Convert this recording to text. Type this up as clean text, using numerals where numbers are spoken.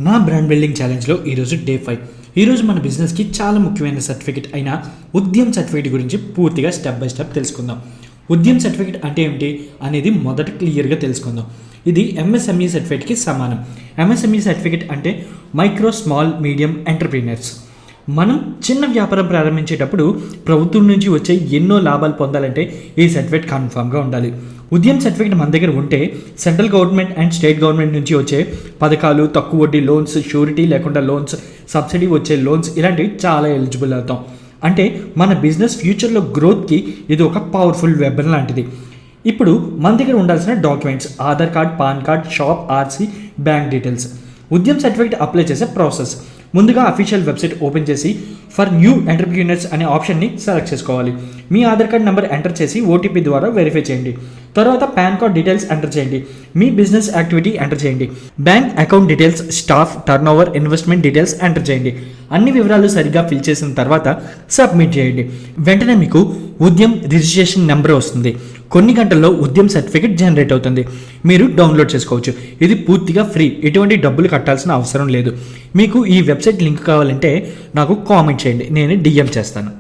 నా brand building ఛాలెంజ్లో ఈరోజు day 5. ఈరోజు మన బిజినెస్కి చాలా ముఖ్యమైన సర్టిఫికేట్ అయిన ఉద్యమ్ సర్టిఫికేట్ గురించి పూర్తిగా స్టెప్ బై స్టెప్ తెలుసుకుందాం. ఉద్యమ్ సర్టిఫికేట్ అంటే ఏమిటి అనేది మొదట క్లియర్గా తెలుసుకుందాం. ఇది ఎంఎస్ఎంఈ సర్టిఫికేట్కి సమానం. ఎంఎస్ఎంఈ సర్టిఫికేట్ అంటే మైక్రో స్మాల్ మీడియం ఎంటర్ప్రీనర్స్. మనం చిన్న వ్యాపారం ప్రారంభించేటప్పుడు ప్రభుత్వం నుంచి వచ్చే ఎన్నో లాభాలు పొందాలంటే ఈ సర్టిఫికేట్ కన్ఫామ్గా ఉండాలి. ఉద్యమ్ సర్టిఫికేట్ మన దగ్గర ఉంటే central government and state government నుంచి వచ్చే పథకాలు, తక్కువ వడ్డీ లోన్స్, షూరిటీ లేకుండా లోన్స్, సబ్సిడీ వచ్చే లోన్స్ ఇలాంటివి చాలా ఎలిజిబుల్ అవుతాం. అంటే మన బిజినెస్ ఫ్యూచర్లో గ్రోత్కి ఇది ఒక పవర్ఫుల్ వెపన్ లాంటిది. ఇప్పుడు మన దగ్గర ఉండాల్సిన documents: Aadhaar card, pan card, shop RC, bank details. Udyam certificate apply చేసే ప్రాసెస్: ముందుగా అఫీషియల్ వెబ్సైట్ ఓపెన్ చేసి ఫర్ న్యూ ఎంటర్ప్రీనర్స్ అనే ఆప్షన్ని సెలెక్ట్ చేసుకోవాలి. మీ ఆధార్ కార్డ్ నెంబర్ ఎంటర్ చేసి ఓటీపీ ద్వారా వెరిఫై చేయండి. తర్వాత పాన్ కార్డ్ డీటెయిల్స్ ఎంటర్ చేయండి. మీ బిజినెస్ యాక్టివిటీ ఎంటర్ చేయండి. Bank account details, staff, turn over, investment details enter చేయండి. అన్ని వివరాలు సరిగ్గా ఫిల్ చేసిన తర్వాత సబ్మిట్ చేయండి. వెంటనే మీకు ఉద్యమ్ రిజిస్ట్రేషన్ నెంబర్ వస్తుంది. కొన్ని గంటల్లో ఉద్యమ్ సర్టిఫికేట్ జనరేట్ అవుతుంది. మీరు డౌన్లోడ్ చేసుకోవచ్చు. ఇది పూర్తిగా ఫ్రీ, ఎటువంటి డబ్బులు కట్టాల్సిన అవసరం లేదు. మీకు ఈ వెబ్సైట్ లింక్ కావాలంటే నాకు కామెంట్ చేయండి, నేను డిఎం చేస్తాను.